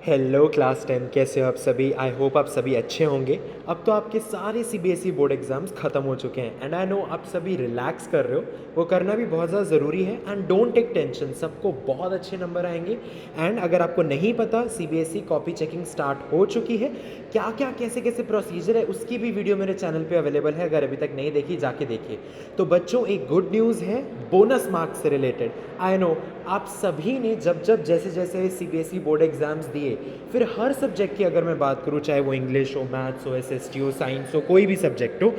Hello class 10, कैसे हो आप सभी। आई होप आप सभी अच्छे होंगे। अब तो आपके सारे सीबीएसई बोर्ड एग्जाम्स ख़त्म हो चुके हैं एंड आई नो आप सभी रिलैक्स कर रहे हो। वो करना भी बहुत ज़्यादा ज़रूरी है एंड डोंट टेक टेंशन, सबको बहुत अच्छे नंबर आएंगे। एंड अगर आपको नहीं पता, सीबीएसई कॉपी चेकिंग स्टार्ट हो चुकी है। क्या क्या कैसे कैसे प्रोसीजर है उसकी भी वीडियो मेरे चैनल पे अवेलेबल है, अगर अभी तक नहीं देखी जाके देखिए। तो बच्चों, एक गुड न्यूज़ है बोनस मार्क्स से रिलेटेड। आई नो आप सभी ने जब जब जैसे जैसे सीबीएसई बोर्ड एग्जाम्स दिए, फिर हर सब्जेक्ट की अगर मैं बात करूँ, चाहे वो इंग्लिश हो, मैथ्स हो, एसएसटी हो, साइंस हो, कोई भी सब्जेक्ट हो,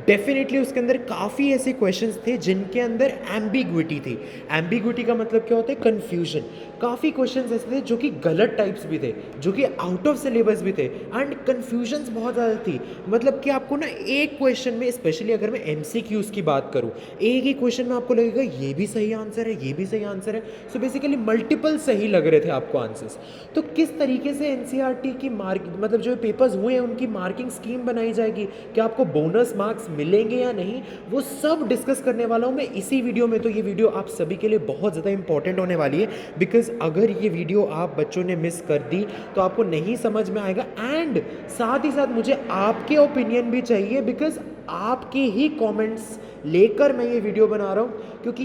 डेफिनेटली उसके अंदर काफ़ी ऐसे क्वेश्चंस थे जिनके अंदर एम्बिग्विटी थी। एम्बिग्विटी का मतलब क्या होता है? कन्फ्यूजन। काफ़ी क्वेश्चंस ऐसे थे जो कि गलत टाइप्स भी थे, जो कि आउट ऑफ सिलेबस भी थे एंड कन्फ्यूजन्स बहुत ज़्यादा थी। मतलब कि आपको ना एक क्वेश्चन में, स्पेशली अगर मैं एमसीक्यूज़ की बात करूँ, एक ही क्वेश्चन में आपको लगेगा ये भी सही आंसर है, ये भी सही आंसर है। सो बेसिकली मल्टीपल सही लग रहे थे आपको आंसर्स। तो किस तरीके से एनसीईआरटी की मार्क, मतलब जो पेपर्स हुए हैं उनकी मार्किंग स्कीम बनाई जाएगी, क्या आपको बोनस मार्क्स मिलेंगे या नहीं, वो सब डिस्कस करने वाला हूँ मैं इसी वीडियो में। तो ये वीडियो आप सभी के लिए बहुत ज़्यादा इंपॉर्टेंट होने वाली है, बिकॉज अगर ये वीडियो आप बच्चों ने मिस कर दी तो आपको नहीं समझ में आएगा। एंड साथ ही साथ मुझे आपके ओपिनियन भी चाहिए, बिकॉज आपके ही कमेंट्स लेकर मैं ये वीडियो बना रहा हूँ। क्योंकि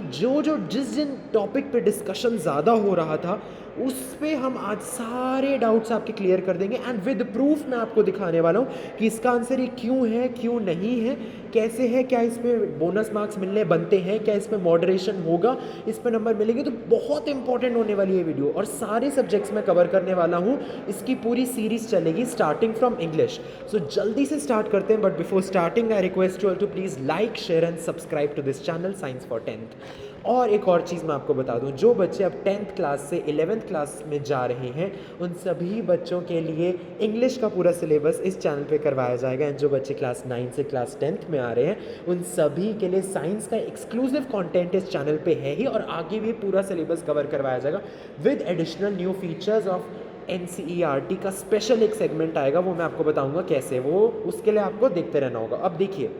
जिस जिन टॉपिक पे डिस्कशन ज़्यादा हो रहा था, उस पे हम आज सारे डाउट्स आपके क्लियर कर देंगे एंड विद प्रूफ मैं आपको दिखाने वाला हूँ कि इसका आंसर ये क्यों है, क्यों नहीं है, कैसे है, क्या इसमें बोनस मार्क्स मिलने बनते हैं, क्या इसमें मॉडरेशन होगा, इस पर नंबर मिलेंगे। तो बहुत इंपॉर्टेंट होने वाली है वीडियो और सारे सब्जेक्ट्स मैं कवर करने वाला हूँ। इसकी पूरी सीरीज चलेगी स्टार्टिंग फ्रॉम इंग्लिश। सो जल्दी से स्टार्ट करते हैं, but before starting I request you all to please like, share and subscribe to this channel science for 10th। और एक और चीज़ मैं आपको बता दूं, जो बच्चे अब 10th क्लास से 11th क्लास में जा रहे हैं, उन सभी बच्चों के लिए इंग्लिश का पूरा सिलेबस इस चैनल पे करवाया जाएगा। एंड जो बच्चे क्लास 9 से क्लास 10th में आ रहे हैं, उन सभी के लिए साइंस का एक्सक्लूसिव कंटेंट इस चैनल पे है ही, और आगे भी पूरा सिलेबस कवर करवाया जाएगा with additional new features of NCERT का स्पेशल एक सेगमेंट आएगा, वो मैं आपको बताऊंगा कैसे, वो उसके लिए आपको देखते रहना होगा। अब देखिए,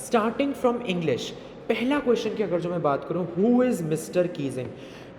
स्टार्टिंग फ्रॉम इंग्लिश, पहला क्वेश्चन की अगर जो मैं बात करूं, हु इज़ मिस्टर कीजिंग।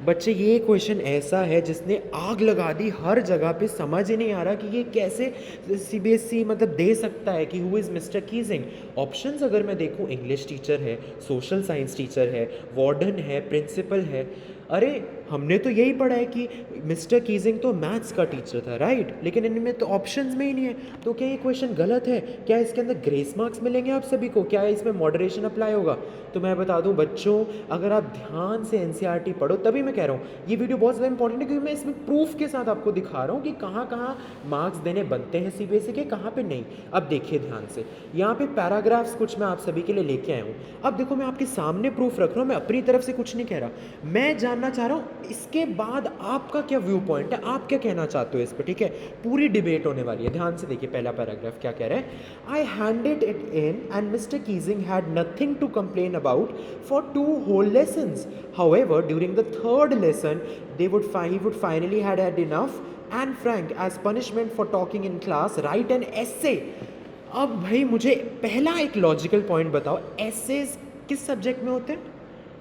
बच्चे, ये क्वेश्चन ऐसा है जिसने आग लगा दी हर जगह पे। समझ ही नहीं आ रहा कि ये कैसे सीबीएसई मतलब दे सकता है कि who is mister Keesing. Options अगर मैं देखूं, इंग्लिश टीचर है, सोशल साइंस टीचर है, वार्डन है, प्रिंसिपल है। अरे हमने तो यही पढ़ा है कि मिस्टर कीजिंग तो मैथ्स का टीचर था, राइट? लेकिन इनमें तो ऑप्शंस में ही नहीं है। तो क्या ये क्वेश्चन गलत है? क्या इसके अंदर ग्रेस मार्क्स मिलेंगे आप सभी को? क्या इसमें मॉडरेशन अप्लाई होगा? तो मैं बता दूं बच्चों, अगर आप ध्यान से एनसीईआरटी पढ़ो, तभी मैं कह रहा हूँ ये वीडियो बहुत ज़्यादा इंपॉर्टेंट है, क्योंकि मैं इसमें प्रूफ के साथ आपको दिखा रहा हूँ कि कहाँ कहाँ मार्क्स देने बनते हैं सीबीएसई के, कहाँ पे नहीं। अब देखिए ध्यान से, यहाँ पे पैराग्राफ्स कुछ मैं आप सभी के लिए लेके आया हूँ। अब देखो, मैं आपके सामने प्रूफ रख रहा हूँ, मैं अपनी तरफ से कुछ नहीं कह रहा। मैं जानना चाह रहा हूँ इसके बाद आपका क्या व्यू पॉइंट है, आप क्या कहना चाहते हो इस पर, ठीक है? पूरी डिबेट होने वाली है। ध्यान से देखिए, पहला पैराग्राफ क्या कह रहा है। I handed it in and mister Keating had nothing to complain about for 2 whole lessons. However, during the third lesson, he would finally had enough. And Frank, as punishment for talking in class, write an essay. अब भाई मुझे पहला एक logical point बताओ, essays किस subject में होते हैं?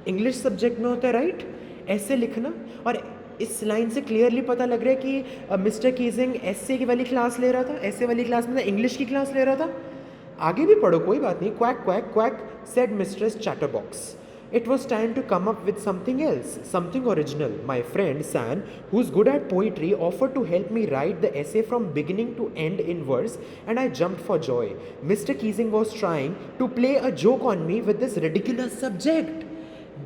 इंग्लिश सब्जेक्ट में होता है, राइट? ऐसे लिखना। और इस लाइन से क्लियरली पता लग रहा है कि मिस्टर कीजिंग एसे की वाली क्लास ले रहा था, एसे वाली क्लास में इंग्लिश की क्लास ले रहा था। आगे भी पढ़ो, कोई बात नहीं। Quack quack quack said Mistress Chatterbox. It was time to come up with something else, something original. My friend San, who's good at poetry, offered to help me write the essay from beginning to end in verse, and I jumped for joy. Mr. Keesing was trying to play a joke on me with this ridiculous subject.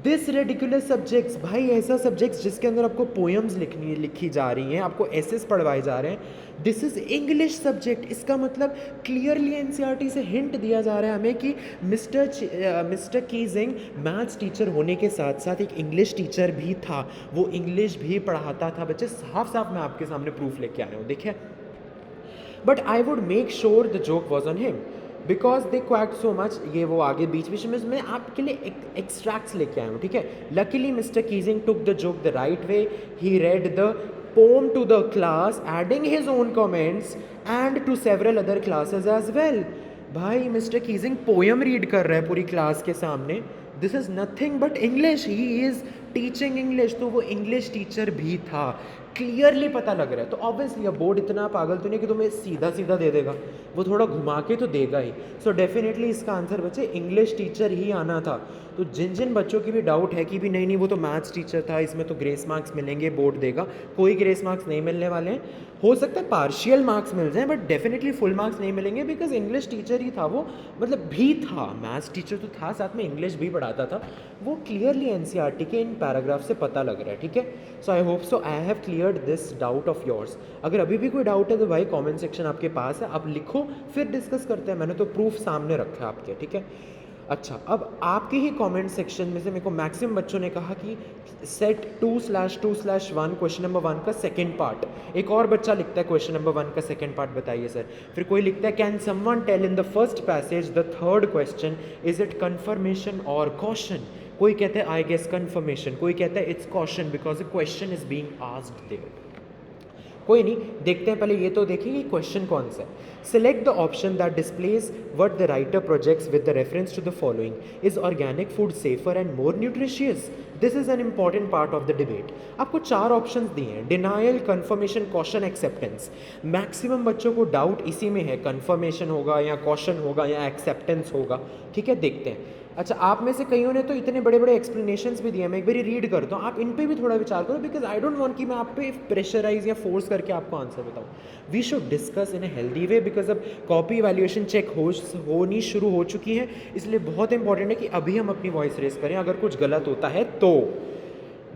This ridiculous subjects, भाई ऐसा subjects जिसके अंदर आपको poems लिखी जा रही हैं, आपको एसेस पढ़वाए जा रहे हैं। This is English subject. इसका मतलब क्लियरली एनसीईआरटी से हिंट दिया जा रहा है हमें कि मिस्टर कीजिंग मैथ्स टीचर होने के साथ साथ एक इंग्लिश टीचर भी था, वो इंग्लिश भी पढ़ाता था। बच्चे, साफ साफ मैं आपके सामने प्रूफ लेके आया हूँ, देखिए। But I would make sure the joke was on him because they quack so much. ये वो आगे बीच बीच में मैं आपके लिए एक्सट्रैक्ट्स लेके आया हूँ, ठीक है? Luckily mister Keesing took the joke the right way. He read the poem to the class, adding his own comments and to several other classes as well. भाई मिस्टर कीजिंग पोएम रीड कर रहा है पूरी class के सामने। This is nothing but English, he is teaching English. तो वो English teacher भी था। क्लियरली पता लग रहा है, तो ऑब्वियसली अब बोर्ड इतना पागल तो नहीं कि तुम्हें सीधा सीधा दे देगा, वो थोड़ा घुमा के तो देगा ही। सो डेफिनेटली इसका आंसर बच्चे इंग्लिश टीचर ही आना था। तो जिन जिन बच्चों की भी डाउट है कि भी नहीं नहीं वो तो मैथ्स टीचर था, इसमें तो ग्रेस मार्क्स मिलेंगे, बोर्ड देगा, कोई ग्रेस मार्क्स नहीं मिलने वाले हैं। हो सकता है पार्शियल मार्क्स मिल जाएं, बट डेफिनेटली फुल मार्क्स नहीं मिलेंगे, बिकॉज इंग्लिश टीचर ही था वो, मतलब भी था, मैथ्स टीचर तो था, साथ में इंग्लिश भी पढ़ाता था। वो क्लियरली एनसीईआरटी के इन पैराग्राफ से पता लग रहा है, ठीक है। So I hope so I have cleared this doubt of yours. अगर अभी भी कोई डाउट है तो भाई कमेंट सेक्शन आपके पास है, आप लिखो, फिर डिस्कस करते हैं। मैंने तो प्रूफ सामने रखा है आपके, ठीक है। अच्छा, अब आपके ही कमेंट सेक्शन में से मेरे को मैक्सिमम बच्चों ने कहा कि सेट 2/2/1 क्वेश्चन नंबर 1 का सेकंड पार्ट। एक और बच्चा लिखता है क्वेश्चन नंबर 1 का सेकंड पार्ट बताइए सर। फिर कोई लिखता है can someone tell in the first passage the third question is it confirmation और कॉशन। कोई कहता है आई गेस कन्फर्मेशन, कोई कहता है it's caution because a question is being asked there. कोई नहीं, देखते हैं पहले ये तो देखिए कि क्वेश्चन कौन सा है। Select the option that displays what the writer projects with the reference to the following. Is organic food safer and more nutritious? This is an important part of the debate. आपको 4 option दिए हैं, denial, confirmation, caution, acceptance. Maximum बच्चों को doubt इसी में है, conformation होगा या कॉशन होगा या एक्सेप्टेंस होगा, ठीक है। देखते हैं। अच्छा, आप में से कईयों ने तो इतने बड़े बड़े एक्सप्लेनेशंस भी दिए, मैं एक बार रीड करता हूँ, आप इन पे भी थोड़ा विचार करो, बिकॉज आई डोंट वांट कि मैं आप पे प्रेशराइज या फोर्स करके आपको आंसर बताऊँ। We should discuss in a healthy way, because अब कॉपी इवैल्यूएशन चेक होनी शुरू हो चुकी है, इसलिए बहुत इंपॉर्टेंट है कि अभी हम अपनी वॉइस रेस करें अगर कुछ गलत होता है तो।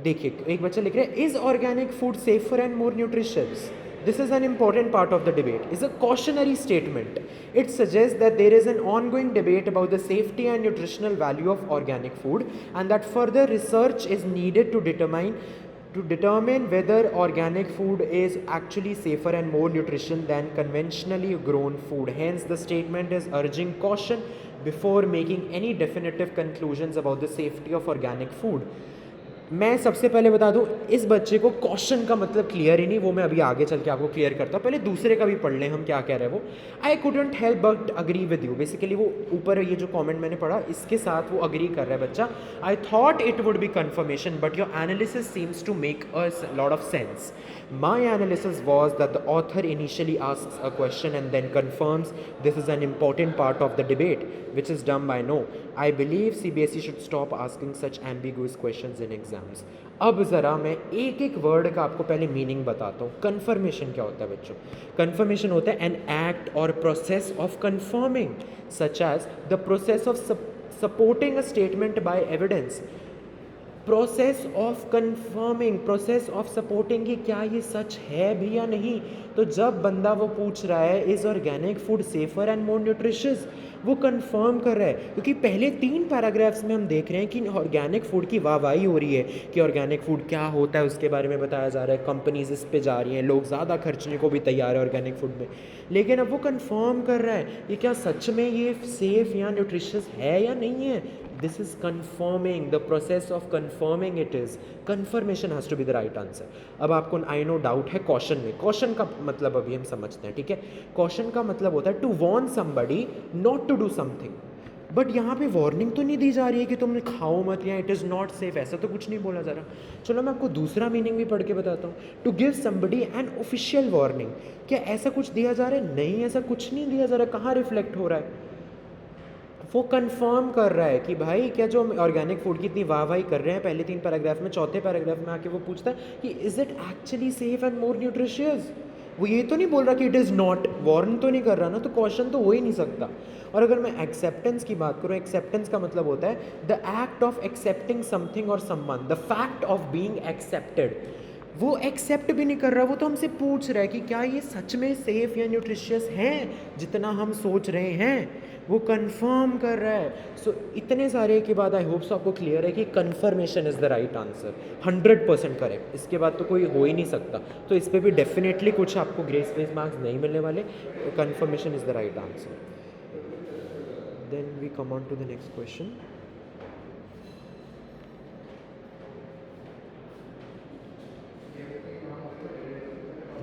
देखिए, एक बच्चा लिख रहा है is organic food safer and more nutritious? This is an important part of the debate. It's a cautionary statement. It suggests that there is an ongoing debate about the safety and nutritional value of organic food, and that further research is needed to determine whether organic food is actually safer and more nutrition than conventionally grown food. Hence, the statement is urging caution before making any definitive conclusions about the safety of organic food. मैं सबसे पहले बता दूं, इस बच्चे को question का मतलब क्लियर ही नहीं, वो मैं अभी आगे चल के आपको क्लियर करता हूँ। पहले दूसरे का भी पढ़ लें हम क्या कह रहे हैं वो। I couldn't help but agree with you. Basically वो ऊपर ये जो कमेंट मैंने पढ़ा इसके साथ वो अग्री कर रहा है बच्चा। I thought it would be confirmation but your analysis seems to make a lot of sense. My analysis was that the author initially asks a question and then confirms. This is an important part of the debate, which is done by no. I believe CBSE should stop asking such ambiguous questions in exams. अब ज़रा मैं एक एक word का आपको पहले meaning बताता हूँ. कन्फर्मेशन क्या होता है बच्चों? कन्फर्मेशन होता है an act or process of confirming, such as the process of supporting a statement by evidence. Process of confirming, process of supporting कि क्या ये सच है भी या नहीं. तो जब बंदा वो पूछ रहा है is organic food safer and more nutritious, वो कंफर्म कर रहा है. क्योंकि पहले 3 पैराग्राफ्स में हम देख रहे हैं कि ऑर्गेनिक फूड की वाहवाही हो रही है कि ऑर्गेनिक फूड क्या होता है उसके बारे में बताया जा रहा है, कंपनीज इस पे जा रही हैं, लोग ज़्यादा खर्चने को भी तैयार है ऑर्गेनिक फूड में. लेकिन अब वो कंफर्म कर रहा है कि क्या सच में ये सेफ़ या न्यूट्रिशियस है या नहीं है. This is confirming, the process of confirming it is. Confirmation has to be the right answer. अब आपको I know डाउट है कॉशन में. कॉशन का मतलब अभी हम समझते हैं, ठीक है. कॉशन का मतलब होता है to warn somebody not to do something. But यहाँ पे वार्निंग तो नहीं दी जा रही है कि तुम खाओ मत या इट इज़ नॉट सेफ, ऐसा तो कुछ नहीं बोला जा रहा. चलो मैं आपको दूसरा मीनिंग भी पढ़ के बताता हूँ. To give somebody an official warning. क्या ऐसा कुछ दिया जा रहा है? नहीं, ऐसा कुछ नहीं दिया जा रहा. कहाँ रिफ्लेक्ट हो रहा है? वो कंफर्म कर रहा है कि भाई क्या जो ऑर्गेनिक फूड की इतनी वाहवाही कर रहे हैं पहले 3 पैराग्राफ में, चौथे पैराग्राफ में आके वो पूछता है कि is it actually safe and more nutritious. वो ये तो नहीं बोल रहा कि इट इज़ नॉट, वार्न तो नहीं कर रहा ना, तो क्वेश्चन तो हो ही नहीं सकता. और अगर मैं एक्सेप्टेंस की बात करूँ, एक्सेप्टेंस का मतलब होता है the act of accepting something और someone, the fact of being accepted. वो एक्सेप्ट भी नहीं कर रहा, वो तो हमसे पूछ रहा है कि क्या ये सच में सेफ़ या न्यूट्रिशियस हैं जितना हम सोच रहे हैं. वो कंफर्म कर रहा है. सो इतने सारे के बाद आई होप सो आपको क्लियर है कि confirmation is the right answer. 100% correct. इसके बाद तो कोई हो ही नहीं सकता. तो इस पर भी डेफिनेटली कुछ आपको ग्रेस मार्क्स नहीं मिलने वाले. Confirmation is the right answer. Then we come on to the next question.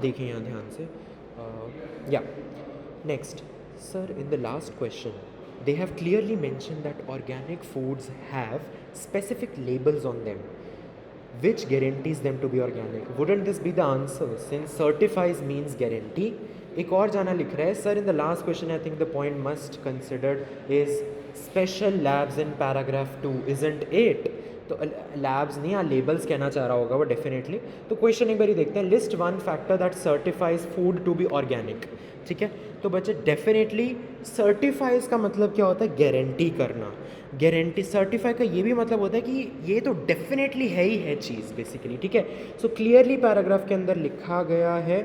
देखिए यहाँ ध्यान से. या next sir, in the last question they have clearly mentioned that organic foods have specific labels on them. which guarantees them to be organic. Wouldn't this be the answer since certifies means guarantee? एक और जाना लिख रहा है sir in the last question I think the point must considered is special labs in paragraph 2 isn't it. तो labs नहीं या labels कहना चाह रहा होगा वो डेफिनेटली. तो क्वेश्चन एक बार देखते हैं. List one factor that certifies food to be organic. ठीक है, तो बच्चे डेफिनेटली सर्टिफाइज का मतलब क्या होता है? गारंटी करना. गारंटी सर्टिफाई का ये भी मतलब होता है कि ये तो डेफिनेटली है ही है चीज़ बेसिकली. ठीक है, सो क्लियरली पैराग्राफ के अंदर लिखा गया है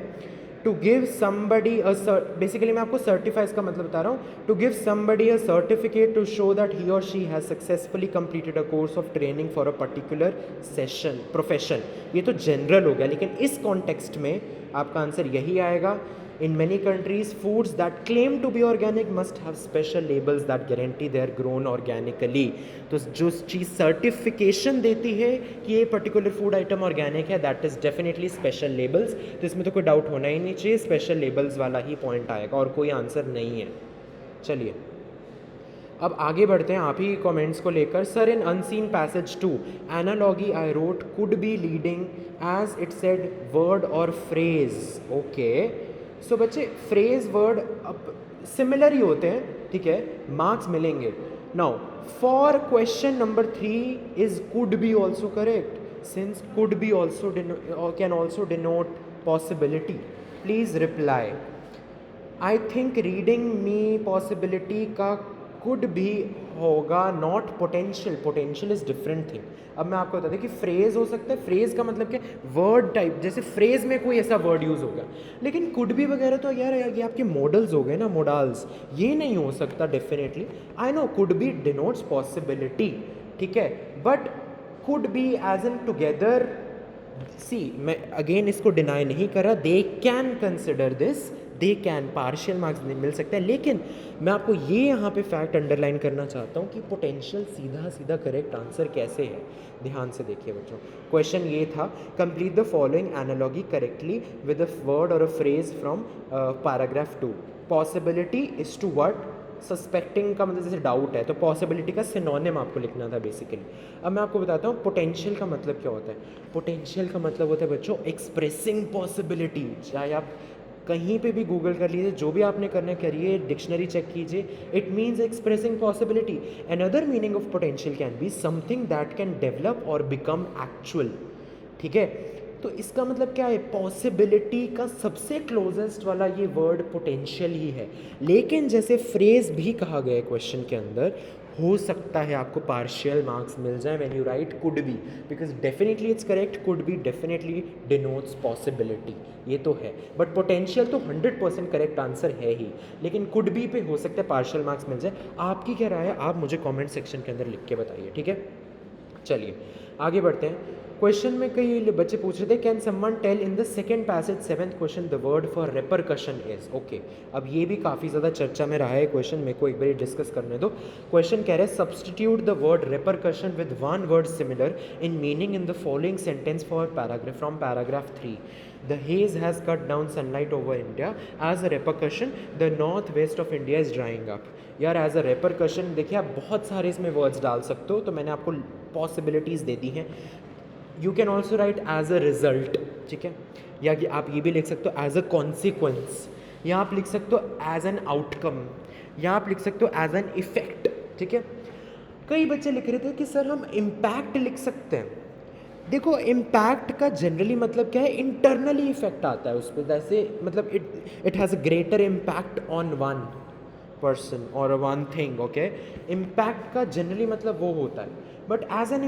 to give somebody a basically मैं आपको सर्टिफाइज का मतलब बता रहा हूँ. To give somebody a certificate to show that he और she has successfully completed a course of training for a particular session profession. ये तो जनरल हो गया, लेकिन इस कॉन्टेक्स्ट में आपका आंसर यही आएगा. In many countries, foods that claim to be organic must have special labels that guarantee they are grown organically. तो जो चीज़ सर्टिफिकेशन देती है कि ये पर्टिकुलर फूड आइटम ऑर्गेनिक है, that is definitely special labels. तो इसमें तो कोई डाउट होना ही नहीं चाहिए, स्पेशल लेबल्स वाला ही पॉइंट आएगा और कोई आंसर नहीं है. चलिए अब आगे बढ़ते हैं आप ही कमेंट्स को लेकर. Sir in unseen passage 2 analogy I wrote could be leading edge it said word और फ्रेज. ओके, सो बच्चे फ्रेज वर्ड अब सिमिलर ही होते हैं. ठीक है, मार्क्स मिलेंगे. Now for question number 3 is could be also correct since could be also can also denote possibility. Please reply. I think reading me possibility का could भी होगा, not potential. Potential is different thing. अब मैं आपको बता दें कि phrase हो सकता है. फ्रेज का मतलब क्या? Word type. जैसे फ्रेज में कोई ऐसा वर्ड यूज़ होगा, लेकिन कुड भी वगैरह तो यार ये आपके मॉडल्स हो गए ना, मोडाल्स. ये नहीं हो सकता definitely. I know could be denotes possibility. ठीक है, but could be as in together. See मैं अगेन इसको डिनाई नहीं कर रहा. They can consider this, they can partial marks मिल सकते हैं. लेकिन मैं आपको ये यहाँ पे फैक्ट अंडरलाइन करना चाहता हूँ कि पोटेंशियल सीधा सीधा करेक्ट आंसर कैसे है. ध्यान से देखिए बच्चों, क्वेश्चन ये था complete the following analogy correctly with a word और a phrase from paragraph 2. Possibility is to what? Suspecting का मतलब जैसे डाउट है, तो पॉसिबिलिटी का सिनोनिम आपको लिखना था बेसिकली. अब मैं आपको बताता हूँ पोटेंशियल का मतलब क्या होता है. पोटेंशियल का मतलब होता है बच्चों एक्सप्रेसिंग पॉसिबिलिटी. चाहे आप कहीं पे भी गूगल कर लीजिए, जो भी आपने करना करिए, डिक्शनरी चेक कीजिए. It means expressing possibility. Another meaning of potential can be something that can develop और बिकम एक्चुअल. ठीक है, तो इसका मतलब क्या है? पॉसिबिलिटी का सबसे क्लोजेस्ट वाला ये वर्ड पोटेंशियल ही है. लेकिन जैसे फ्रेज भी कहा गया है क्वेश्चन के अंदर, हो सकता है आपको पार्शियल मार्क्स मिल जाए when you right could be, because definitely it's correct. Could be definitely denotes possibility, ये तो है. बट पोटेंशियल तो 100% करेक्ट आंसर है ही, लेकिन कुड बी पे हो सकता है पार्शियल मार्क्स मिल जाए. आपकी क्या राय है? आप मुझे कमेंट सेक्शन के अंदर लिख के बताइए. ठीक है, चलिए आगे बढ़ते हैं. क्वेश्चन में कई बच्चे पूछ रहे थे can someone tell in the second passage 7th question the word for repercussion is. Okay, अब ये भी काफ़ी ज़्यादा चर्चा में रहा है क्वेश्चन, मेरे को एक बार डिस्कस करने दो. क्वेश्चन कह रहे हैं substitute the word repercussion with one word similar in meaning in the following sentence for paragraph from paragraph 3. The haze has cut down sunlight over India. As a repercussion, the northwest of India is drying up. यार as a repercussion देखिए आप बहुत सारे इसमें words डाल सकते हो, तो मैंने आपको पॉसिबिलिटीज़ दे दी हैं. You can also write as a result. ठीक है, या कि आप ये भी लिख सकते हो एज अ कॉन्सिक्वेंस, या आप लिख सकते हो एज एन आउटकम, या आप लिख सकते हो एज एन इफेक्ट. ठीक है, कई बच्चे लिख रहे थे कि सर हम इम्पैक्ट लिख सकते हैं. देखो इम्पैक्ट का जनरली मतलब क्या है? इंटरनली इफेक्ट आता है उस पर. जैसे मतलब it has a greater impact on one person और वन थिंग. ओके, इम्पैक्ट का जनरली मतलब वो होता है. But as an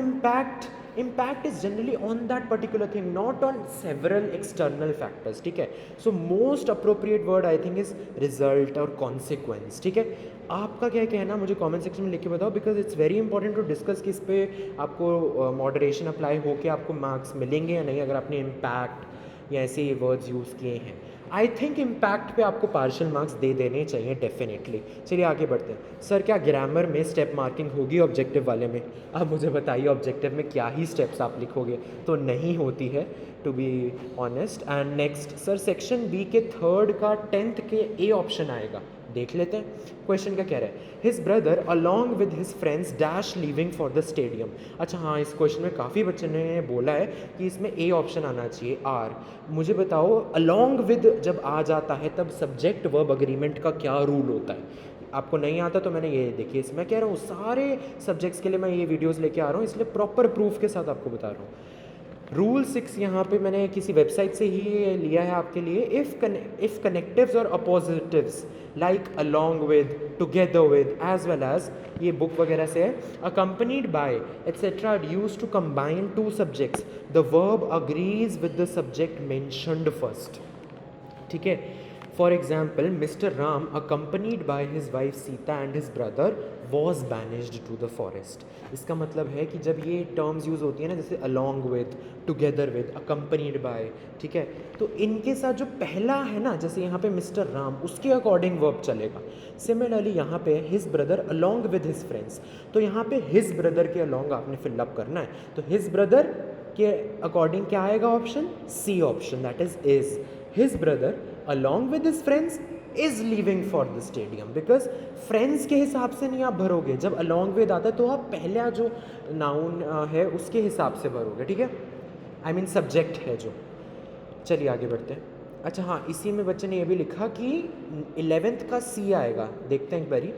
impact is generally on that particular thing, not on several external factors. ठीक है, so most appropriate word I think is result और consequence. ठीक है, आपका क्या कहना मुझे comment section में लिख के बताओ, because it's very important to discuss कि इस पे आपको moderation apply होके आपको marks मिलेंगे या नहीं अगर आपने impact या ऐसे वर्ड्स यूज़ किए हैं. आई थिंक इम्पैक्ट पे आपको पार्शियल मार्क्स दे देने चाहिए डेफिनेटली. चलिए आगे बढ़ते हैं. सर क्या ग्रामर में स्टेप मार्किंग होगी ऑब्जेक्टिव वाले में? आप मुझे बताइए ऑब्जेक्टिव में क्या ही स्टेप्स आप लिखोगे? तो नहीं होती है to be honest. And next sir section B के 3rd का 10th के ए ऑप्शन आएगा. देख लेते हैं क्वेश्चन क्या कह रहा है। His brother along with his friends dash leaving for the stadium. अच्छा हाँ, इस क्वेश्चन में काफ़ी बच्चों ने बोला है कि इसमें ए ऑप्शन आना चाहिए, आर। मुझे बताओ अलॉन्ग विद जब आ जाता है तब सब्जेक्ट वर्ब अग्रीमेंट का क्या रूल होता है। आपको नहीं आता तो मैंने ये देखिए, इसमें कह रहा हूँ सारे सब्जेक्ट्स के लिए मैं ये वीडियोस लेके आ रहा हूँ, इसलिए प्रॉपर प्रूफ के साथ आपको बता रहा हूँ। रूल 6 यहाँ पे मैंने किसी वेबसाइट से ही लिया है आपके लिए। इफ़ कनेक्टिव्स और appositives like along with, together with, as well as, ये बुक वगैरह से है, accompanied by etcetera use to combine two subjects, the verb agrees with the subject mentioned first. ठीक है, for example mister Ram accompanied by his wife Sita and his brother was banished to the forest. इसका मतलब है कि जब ये terms use होती है ना, जैसे along with, together with, accompanied by, ठीक है, तो इनके साथ जो पहला है ना, जैसे यहाँ पे मिस्टर राम, उसके अकॉर्डिंग वर्ब चलेगा। सिमिलरली यहाँ पे his brother along with his friends, तो यहाँ पे हिज ब्रदर के अलॉन्ग आपने फिलअप करना है, तो हिज ब्रदर के अकॉर्डिंग क्या आएगा option C option, that is his brother along with his friends is leaving for the stadium, because friends के हिसाब से नहीं आप भरोगे, जब along with आता है तो आप पहला जो नाउन है उसके हिसाब से भरोगे, ठीक है, आई मीन सब्जेक्ट है जो। चलिए आगे बढ़ते हैं। अच्छा हाँ, इसी में बच्चे ने ये भी लिखा कि 11th का सी आएगा, देखते हैं एक बारी।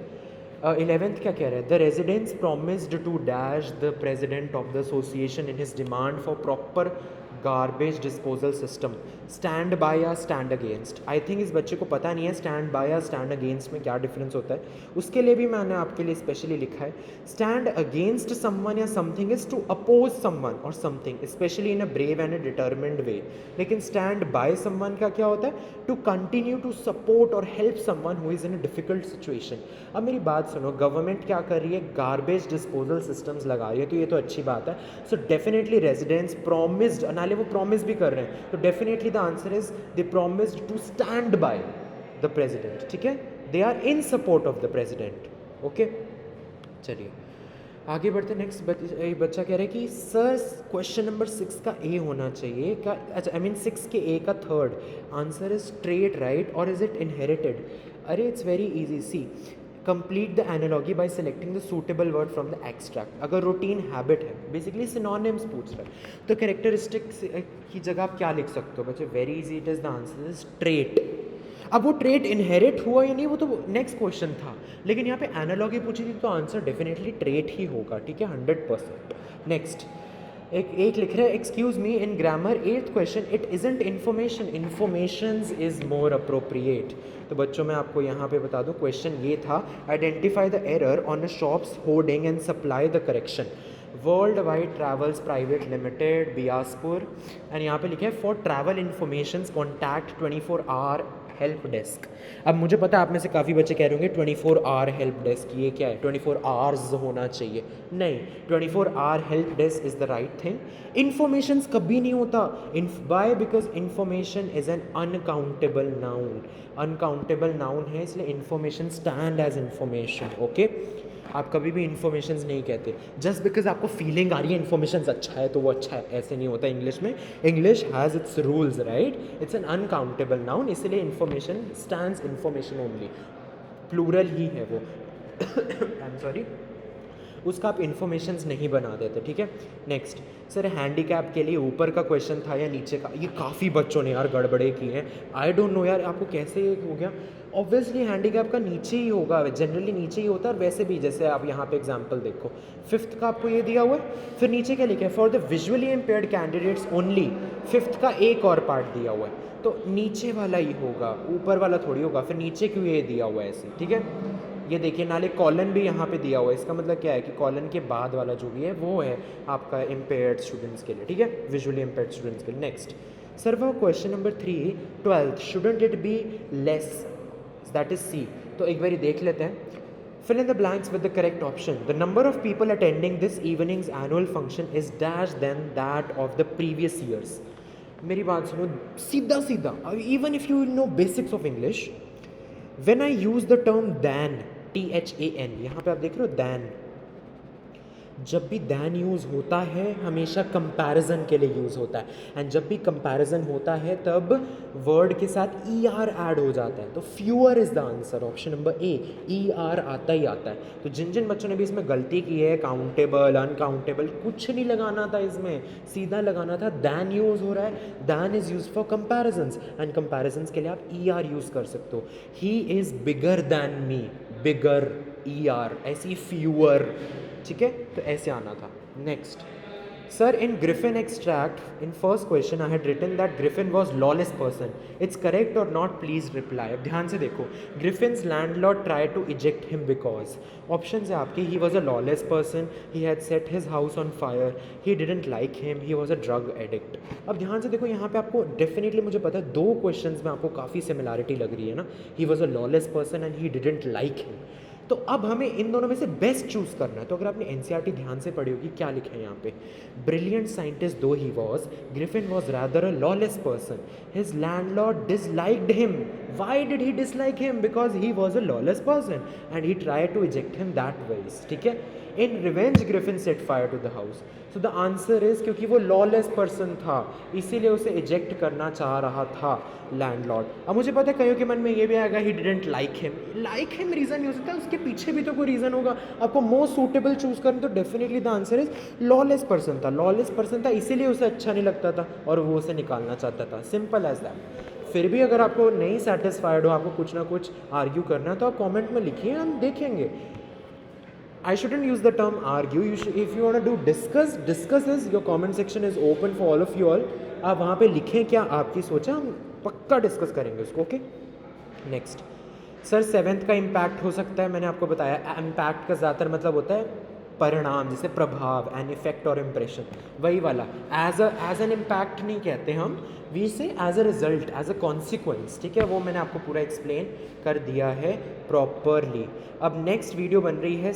11th क्या कह रहा है, the residents promised to dash the president of the association in his demand for proper garbage disposal system, stand by या स्टैंड अगेंस्ट। आई थिंक इस बच्चे को पता नहीं है स्टैंड बाय या स्टैंड अगेंस्ट में क्या डिफरेंस होता है, उसके लिए भी मैंने आपके लिए स्पेशली लिखा है। स्टैंड अगेंस्ट समवन या something is to oppose someone और something, specially in a brave and a determined way. लेकिन स्टैंड बाय समवन का क्या होता है, टू कंटिन्यू टू सपोर्ट और help someone who is in a difficult situation. अब मेरी बात सुनो, गवर्नमेंट क्या कर रही है, गार्बेज डिस्पोजल सिस्टम्स लगा रही है, तो ये तो अच्छी बात है। सो डेफिनेटली रेजिडेंट्स प्रोमिस्ड, नाले वो प्रॉमिस भी कर रहे हैं, तो definitely the answer is they promised to stand by the president, ठीक है, they are in support of the president. Okay, चलिए आगे बढ़ते। नेक्स्ट बच्चा कह रहा है कि सर क्वेश्चन नंबर 6 का ए होना चाहिए का, अच्छा आई मीन 6 के ए का third answer is trait right और इज इट इनहेरिटेड। अरे it's very easy, see complete the analogy by selecting the suitable word from the extract. अगर रूटीन हैबिट है, बेसिकली सिनोनिम्स पूछ रहा है, तो कैरेक्टरिस्टिक्स की जगह आप क्या लिख सकते हो बच्चे, very easy, it is the answer is trait. अब वो ट्रेट इनहेरिट हुआ या नहीं वो तो नेक्स्ट क्वेश्चन था, लेकिन यहाँ पे एनालॉगी पूछी थी तो आंसर डेफिनेटली ट्रेट ही होगा, ठीक है, 100%। नेक्स्ट एक लिख रहा है, excuse me in grammar 8th question it isn't information, informations is more appropriate. तो बच्चों मैं आपको यहाँ पे बता दूँ, क्वेश्चन ये था, identify the error on a shop's hoarding and supply the correction. World wide travels private limited Biaspur, and यहाँ पे लिखा है for travel information contact 24 hour help desk. अब मुझे पता है आप में से काफ़ी बच्चे कह रहे होंगे 24 आवर हेल्प डेस्क ये क्या है, 24 आवर्स होना चाहिए, नहीं, 24 hour help desk is the right thing. Informations कभी नहीं होता, why, because information is an uncountable noun, uncountable noun है, इसलिए information stand as information. Okay, आप कभी भी इन्फॉर्मेशन नहीं कहते, जस्ट बिकॉज आपको फीलिंग आ रही है इन्फॉर्मेशन अच्छा है तो वो अच्छा है, ऐसे नहीं होता इंग्लिश में। English has its rules, right, it's an uncountable noun, इसलिए information stands information only, plural ही है वो। आई एम सॉरी, उसका आप इन्फॉर्मेशंस नहीं बना देते, ठीक है। नेक्स्ट सर हैंडीकैप के लिए ऊपर का क्वेश्चन था या नीचे का, ये काफ़ी बच्चों ने यार गड़बड़े की हैं, आई डोंट नो यार आपको कैसे हो गया। ऑब्वियसली हैंडीकैप का नीचे ही होगा, जनरली नीचे ही होता है, और वैसे भी जैसे आप यहाँ पे एग्जांपल देखो 5th का आपको ये दिया हुआ है, फिर नीचे क्या लिखा है, for the visually impaired candidates only, 5th का एक और पार्ट दिया हुआ है, तो नीचे वाला ही होगा, ऊपर वाला थोड़ी होगा, फिर नीचे क्यों ये दिया हुआ है ऐसे, ठीक है। ये देखिए नाले कॉलन भी यहाँ पे दिया हुआ है, इसका मतलब क्या है कि कॉलन के बाद वाला जो भी है वो है आपका इम्पेयर्ड स्टूडेंट्स के लिए, ठीक है, विजुअली इम्पेयर्ड स्टूडेंट्स के लिए। नेक्स्ट सर वो question number 3 12th shouldn't it be less, that is C, तो एक बार देख लेते हैं। Fill in the blanks with the correct option. The number of people attending this evening's annual function is dash than that of the previous years. मेरी बात सुनो सीधा सीधा, even if you know basics of English, when I use the term than, THAN, यहाँ पे आप देख रहे हो than, जब भी दैन यूज़ होता है हमेशा कंपैरिजन के लिए यूज़ होता है, एंड जब भी कंपैरिजन होता है तब वर्ड के साथ ई आर ऐड हो जाता है, तो fewer is the answer, option number A, E R आता ही आता है। तो जिन जिन बच्चों ने भी इसमें गलती की है, काउंटेबल अनकाउंटेबल कुछ नहीं लगाना था इसमें, सीधा लगाना था दैन यूज़ हो रहा है, than is use for comparisons, and comparisons के लिए आप ई आर यूज़ कर सकते हो। He is bigger than me, bigger E R, ऐसी फ्यूअर, ठीक है, तो ऐसे आना था। Next, sir in Griffin extract in first question I had written that Griffin was lawless person, it's correct और नॉट, प्लीज रिप्लाई। अब ध्यान से देखो, Griffin's landlord try to eject him because, option है आपकी, ही was a lawless person, he had set his house on fire, he didn't like him, he was a drug addict. अब ध्यान से देखो, यहाँ पे आपको डेफिनेटली, मुझे पता है 2 क्वेश्चंस में आपको काफ़ी सिमिलैरिटी लग रही है ना, ही was a lawless person and he didn't like him. तो अब हमें इन दोनों में से बेस्ट चूज करना है। तो अगर आपने एनसीईआरटी ध्यान से पढ़ी होगी, क्या लिखा है यहाँ पे, brilliant scientist though he was, Griffin was rather a lawless person, his landlord disliked him. Why did he dislike him? Because he was a lawless person and he tried to eject him that ways, ठीक है। In revenge Griffin set fire to the house, so the answer is, क्योंकि वो lawless person था इसीलिए उसे eject करना चाह रहा था लैंडलॉर्ड। अब मुझे पता है कईयों के मन में ये भी आएगा, he didn't like him reason नहीं हो सकता, उसके पीछे भी तो कोई रीज़न होगा। आपको मोस्ट सूटेबल चूज करना, तो definitely the answer is lawless person था, लॉलेस पर्सन था इसीलिए उसे अच्छा नहीं लगता था और वो उसे निकालना चाहता था, सिंपल एज दैट। फिर भी अगर आपको नहीं सेटिस्फाइड हो, आपको कुछ ना कुछ आर्ग्यू करना है, तो आप कॉमेंट में लिखिए, हम देखेंगे। I shouldn't use the term argue. If you want to do discuss is, your comment section is open for all of you all. आप वहाँ पे लिखें क्या आपकी सोचा, हम पक्का डिस्कस करेंगे उसको, ओके। नेक्स्ट, सर 7th का इम्पैक्ट हो सकता है, मैंने आपको बताया इम्पैक्ट का ज़्यादातर मतलब होता है परिणाम, जैसे प्रभाव, एन इफेक्ट और इम्प्रेशन, वही वाला। एज एन इम्पैक्ट नहीं कहते हम, we say as a result, as a consequence, ठीक है, वो मैंने आपको पूरा एक्सप्लेन कर दिया है प्रॉपरली। अब नेक्स्ट वीडियो बन रही है